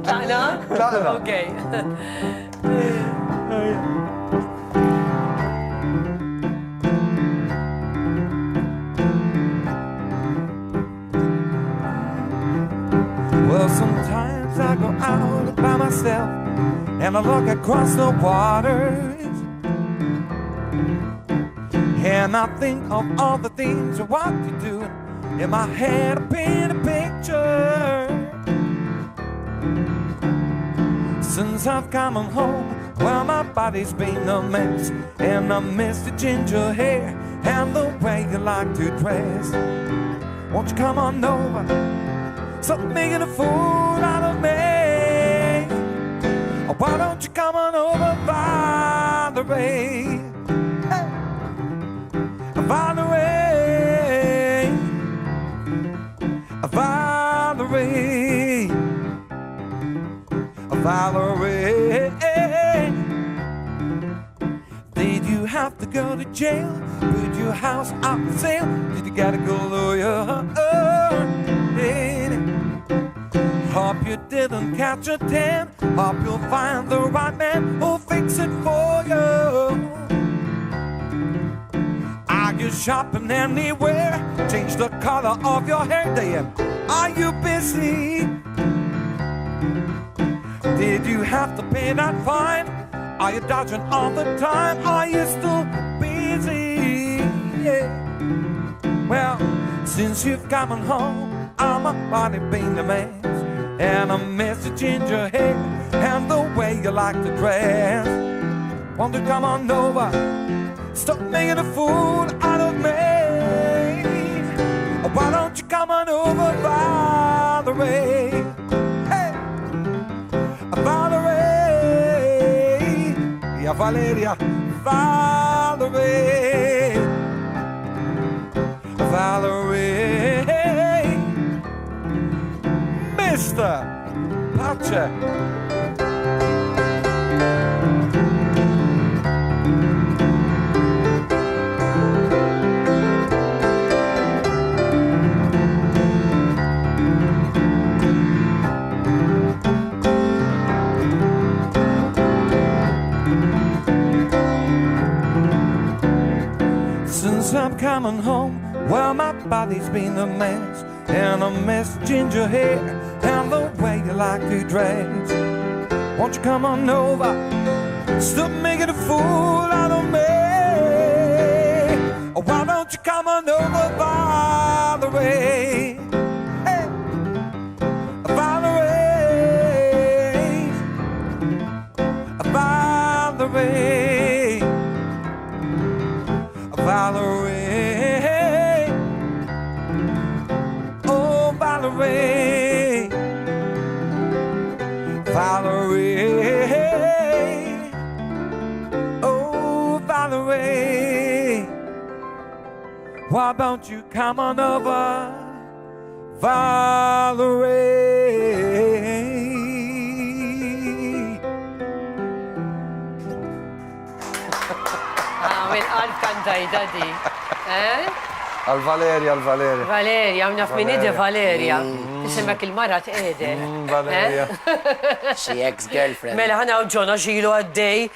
Tlaqna? Tlaqna. Okej. Well, sometimes I go out by myself and I look across the waters, and I think of all the things of what you do. In my head, I paint a picture. Since I've come home, well, my body's been a mess, and I miss the ginger hair and the way you like to dress. Won't you come on over? Stop making a fool out of me. Oh, why don't you come on over, Valerie? Hey. Valerie, Valerie, Valerie. Did you have to go to jail? Put your house up for sale? Did you gotta go lawyer? Hope you didn't catch a tan. Hope you'll find the right man who'll fix it for you. Are you shopping anywhere? Change the color of your hair, damn. Are you busy? Did you have to pay that fine? Are you dodging all the time? Are you still busy? Yeah. Well, since you've come home, I'm a body being a man. And I miss the ginger hair and the way you like to dress. Won't you come on over? Stop making a fool out of me. Why don't you come on over, Valerie? Hey, Valerie, yeah, Valeria, Valerie, Valerie. Mr. Pace. Since I'm coming home, well, my body's been a mess, and I miss ginger hair and the way you like to dress. Won't you come on over? Stop making a fool out of me. Or why don't you come on over, Valerie? Hey, Valerie, Valerie, Valerie. Oh, Valerie, Valerie, oh, Valerie. Why don't you come on over, Valerie? Min qalb kantajda di. Eh? Għal-Valeria, għal-Valeria. Valeria, mnaf minn ide Valeria. Tisimek il-marat Ede. Valeria. Xi ex-girlfriend. Mela ħana u ġona ġilu għaddej.